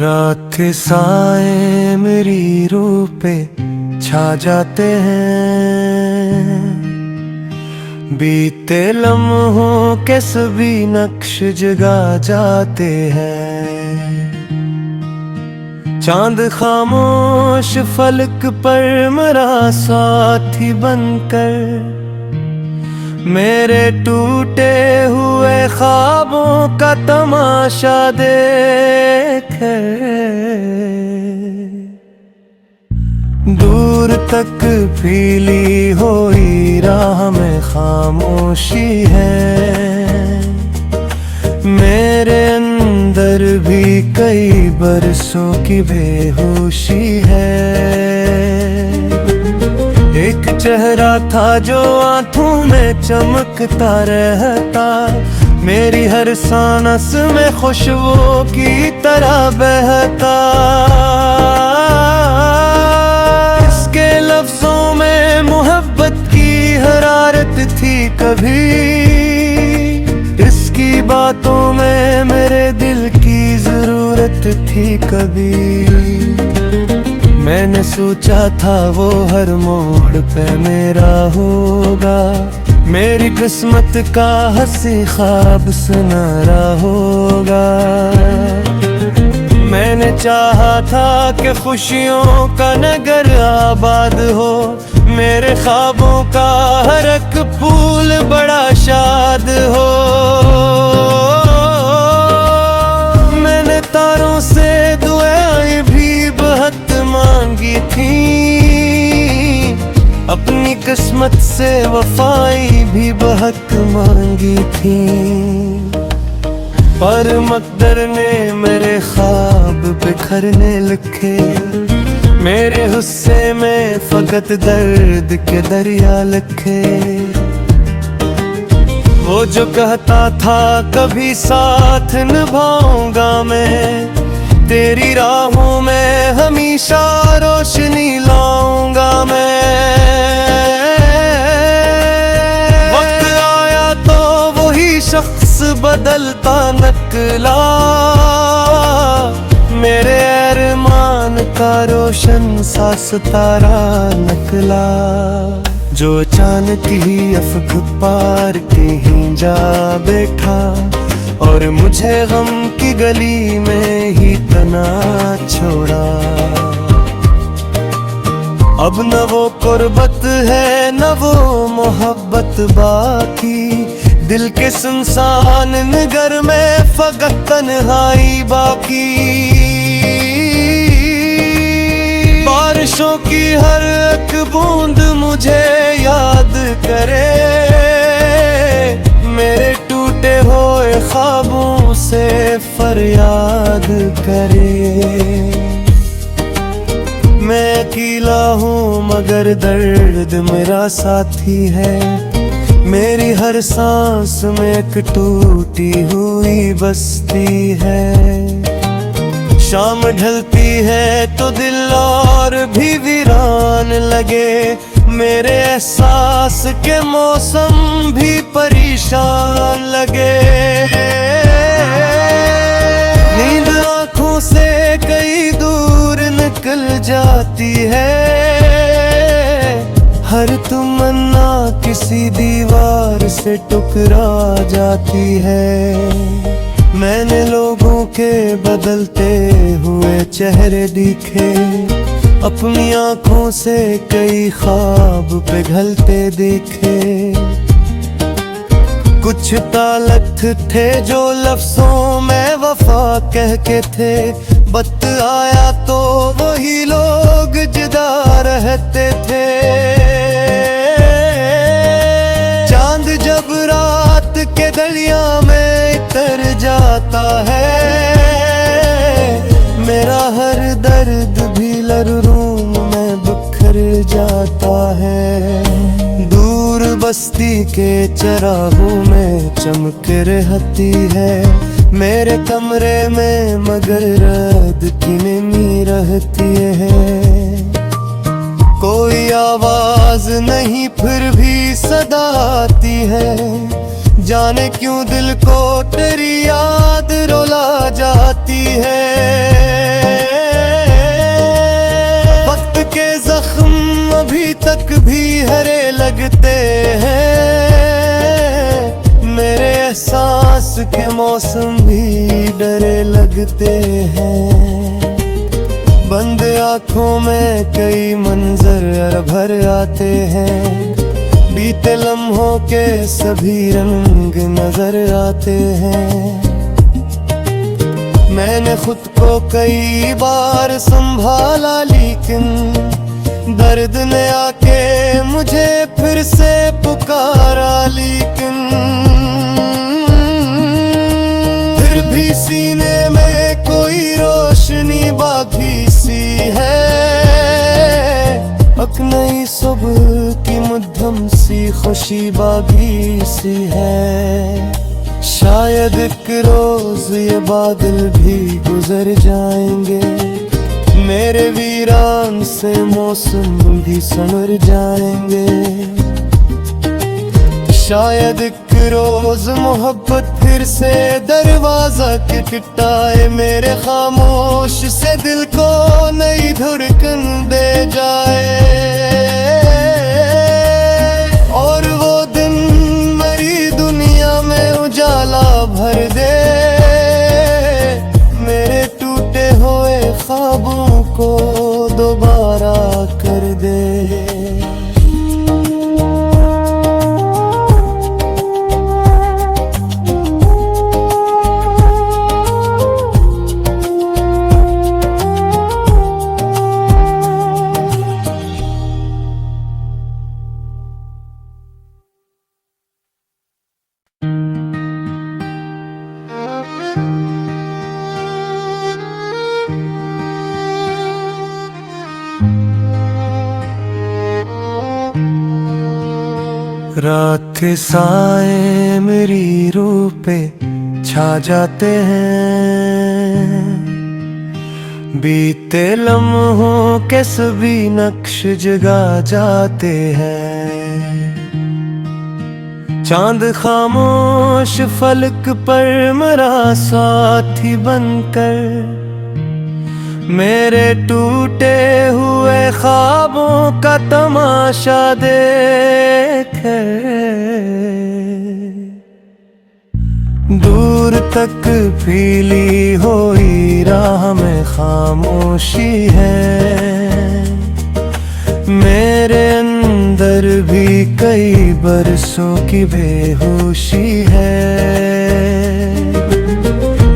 रात के साए मेरी रूह पे छा जाते हैं, बीते लम्हों के सभी नक्श जगा जाते हैं। चांद खामोश फलक पर मेरा साथी बनकर मेरे टूटे हुए ख्वाबों का तमाशा देखे। दूर तक फीली हुई राह में खामोशी है, मेरे अंदर भी कई बरसों की बेहोशी है। एक चेहरा था जो आंखों में चमकता रहता, मेरी हर सांस में खुशबू की तरह बहता। इसके लफ्जों में मोहब्बत की हरारत थी कभी, इसकी बातों में मेरे दिल की जरूरत थी कभी। मैंने सोचा था वो हर मोड़ पे मेरा होगा, मेरी किस्मत का हंसी ख्वाब सुनहरा होगा। मैंने चाहा था कि खुशियों का नगर आबाद हो, मेरे ख्वाबों का हर एक फूल बड़ा शाद हो। मैंने तारों से दुआएं भी बहुत मांगी थी, अपनी किस्मत से वफाई भी बहुत मांगी थी। पर मकदर ने मेरे ख्वाब बिखरने लिखे, मेरे गुस्से में फकत दर्द के दरिया लिखे। वो जो कहता था कभी साथ निभाऊंगा मैं, तेरी राहों में हमेशा रोशनी लाऊंगा मैं। वक्त आया तो वही शख्स बदलता निकला, मेरे अरमान का रोशन सा सितारा निकला। जो अचानक ही अफ़क़ पार कहीं जा बैठा, और मुझे गम की गली में ही तना छोड़ा। अब न वो कुर्बत है न वो मोहब्बत बाकी, दिल के सुनसान नगर में फकत तन्हाई बाकी। बारिशों की हर एक बूंद मुझे याद करे, मेरे टूटे हुए ख्वाबों से फरियाद करे। मैं अकेला हूँ मगर दर्द मेरा साथी है, मेरी हर सांस में एक टूटी हुई बस्ती है। शाम ढलती है तो दिल और भी वीरान लगे, मेरे एहसास के मौसम भी परेशान लगे। नींद आँखों से कई दूर निकल जाती है, हर तमन्ना किसी दीवार से टकरा जाती है। मैंने लोगों के बदलते हुए चेहरे दिखे, अपनी आँखों से कई ख्वाब पिघलते देखे। कुछ तालत थे जो लफ्जों में वफा कह के थे, वक्त आया तो वही लोग जुदा रहते थे। चांद जब रात के दरिया में उतर जाता है, मेरा हर दर्द भी लहरों में बिखर जाता है। दूर बस्ती के चरागों में चमक रहती है, मेरे कमरे में मगर रात की नींद रहती है। कोई आवाज नहीं फिर भी सदा आती है, जाने क्यों दिल को तेरी याद रुला जाती है। वक्त के जख्म अभी तक भी हरे लगते हैं, मेरे एहसास के मौसम भी डरे लगते हैं। बंद आँखों में कई मंजर भर आते हैं, बीते लम्हों के सभी रंग नजर आते हैं। मैंने खुद को कई बार संभाला, लेकिन दर्द ने आके मुझे फिर से पुकारा। लेकिन फिर भी सीने में कोई रोशनी बाकी सी है, एक नई सुबह की मध्यम सी खुशी बागी सी है। शायद एक रोज ये बादल भी गुजर जाएंगे, मेरे वीरान से मौसम भी संवर जाएंगे। शायद एक रोज मोहब्बत फिर से दरवाजा खटखटाए, मेरे खामोश से दिल को नई धड़कन दे जाए। और वो दिन मेरी दुनिया में उजाला भर दे, मेरे टूटे हुए ख्वाबों को दोबारा कर दे। रात के साए मेरी रूह पे छा जाते हैं, बीते लम्हों के सभी नक्श जगा जाते हैं। चांद खामोश फलक पर मेरा साथी बनकर, मेरे टूटे हुए ख्वाबों का तमाशा देखे। दूर तक पीली हुई राह में खामोशी है, मेरे अंदर भी कई बरसों की बेहोशी है।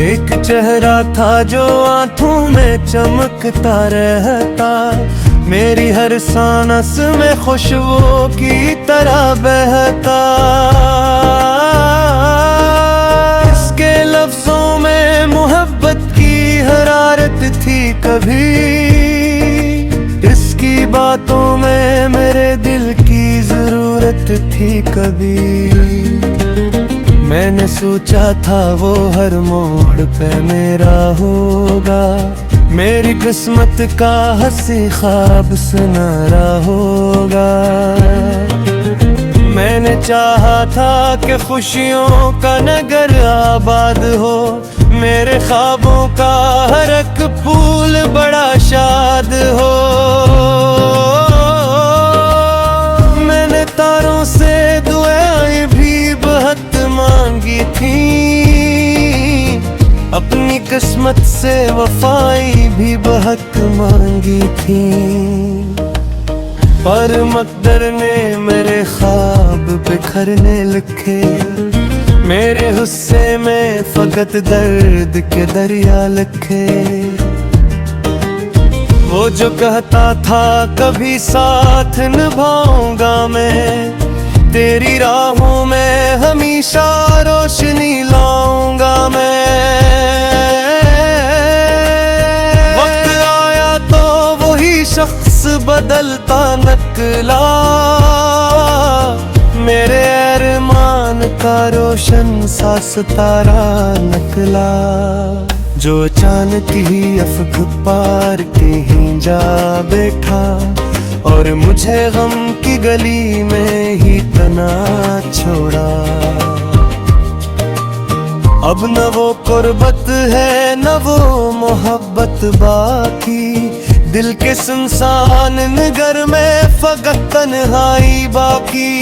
एक चेहरा था जो आंखों में चमकता रहता, मेरी हर सांस में खुशबू की तरह बहता। इसके लफ्जों में मोहब्बत की हरारत थी कभी, इसकी बातों में मेरे दिल की जरूरत थी कभी। मैंने सोचा था वो हर मोड़ पे मेरा होगा, मेरी किस्मत का हंसी ख्वाब सुनहरा होगा। मैंने चाहा था कि खुशियों का नगर आबाद हो, मेरे ख्वाबों का हर एक फूल बड़ा शाद हो। मैंने तारों से दुआएं भी बहुत मांगी थी, अपनी किस्मत से वफाई भी बहुत मांगी थी। पर मकदर ने मेरे ख्वाब बिखरने लिखे, मेरे गुस्से में फकत दर्द के दरिया लिखे। वो जो कहता था कभी साथ निभाऊंगा मैं, तेरी राहों में हमेशा रोशनी लाऊंगा मैं। वक्त आया तो वही शख्स बदलता नकला, मेरे अरमान का रोशन सा सितारा निकला। जो अचानक ही अफ़क़ पार कहीं जा बैठा, और मुझे गम की गली में ही तना छोड़ा। अब न वो कुर्बत है न वो मोहब्बत बाकी, दिल के सुनसान नगर में फकत तन्हाई बाकी।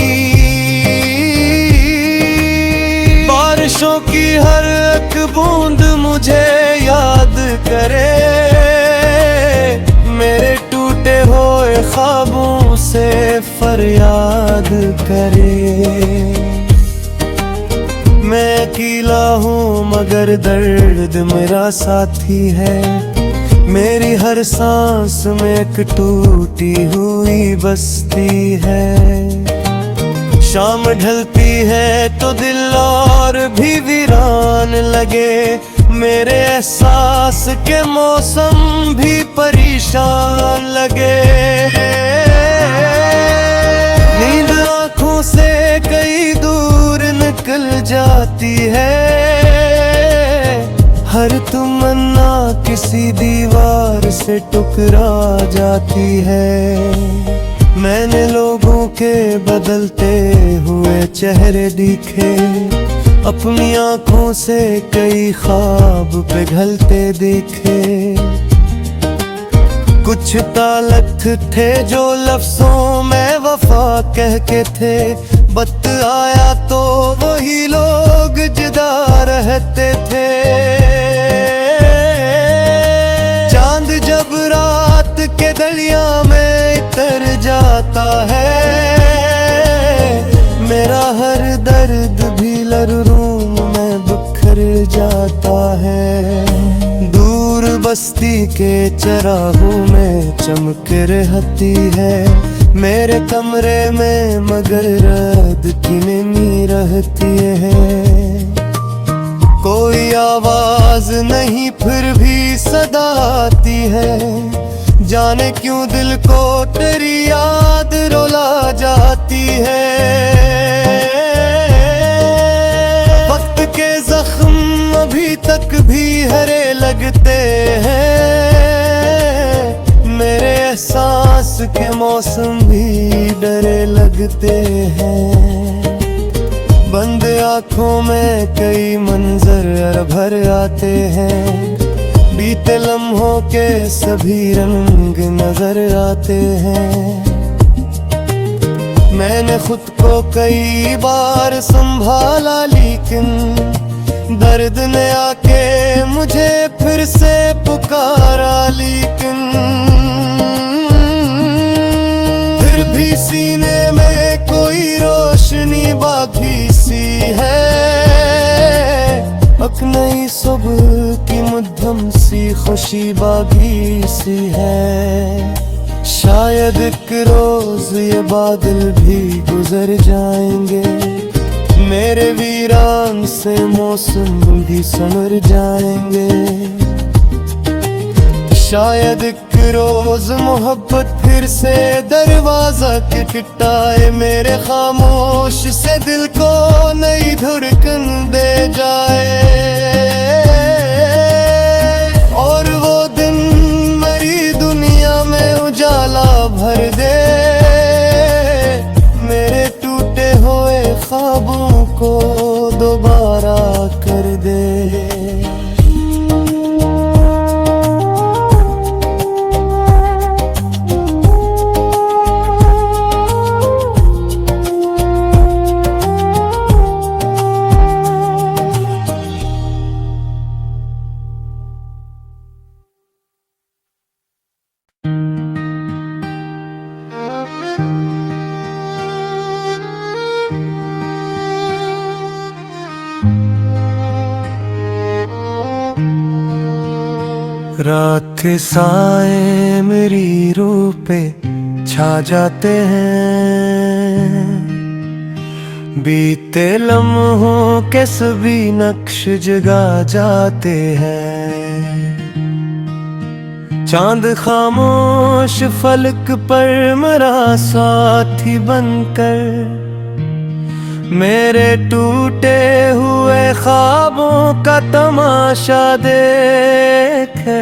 बारिशों की हर एक बूंद मुझे याद करे, मेरे टूटे हुए ख्वाबों से फरियाद करे। मैं अकेला हूँ मगर दर्द मेरा साथी है, मेरी हर सांस में एक टूटी हुई बस्ती है। शाम ढलती है तो दिल और भी वीरान लगे, मेरे एहसास के मौसम भी परेशान लगे। नींद आँखों से कई दूर निकल जाती है, हर तमन्ना किसी दीवार से टकरा जाती है। मैंने लोगों के बदलते हुए चेहरे दिखे, अपनी आँखों से कई ख्वाब पिघलते देखे। कुछ तालत थे जो लफ्जों में वफा कह के थे, वक्त आया तो वही लोग जुदा रहते थे। चांद जब रात के दरिया में उतर जाता है, मेरा हर दर्द भी लहरों में बिखर जाता है। दूर बस्ती के चराहों में चमक रहती है, मेरे कमरे में मगर रात की नींद रहती है। कोई आवाज नहीं फिर भी सदा आती है, जाने क्यों दिल को तेरी याद रुला जाती है। वक्त के जख्म अभी तक भी हरे लगते हैं, मेरे एहसास के मौसम भी डरे लगते हैं। बंद आँखों में कई मंजर भर आते हैं, बीते लम्हों के सभी रंग नजर आते हैं। मैंने खुद को कई बार संभाला लेकिन दर्द ने आके मुझे फिर से पुकारा, लेकिन फिर भी सीने में कोई रोशनी बाकी सी है। एक नई सुबह की मध्यम सी खुशी बागी सी है। शायद एक रोज ये बादल भी गुजर जाएंगे, मेरे वीरान से मौसम भी संवर जाएंगे। शायद एक रोज मोहब्बत फिर से दरवाजा खटखटाए, मेरे खामोश से दिल को नई धड़कन दे जाए। और वो दिन मेरी दुनिया में उजाला भर दे, मेरे टूटे हुए ख्वाबों को दोबारा कर दे। रात के साए मेरी रूह पे छा जाते हैं, बीते लम्हों के सभी नक्श जगा जाते हैं। चांद खामोश फलक पर मेरा साथी बनकर, मेरे टूटे हुए ख्वाबों का तमाशा देखे।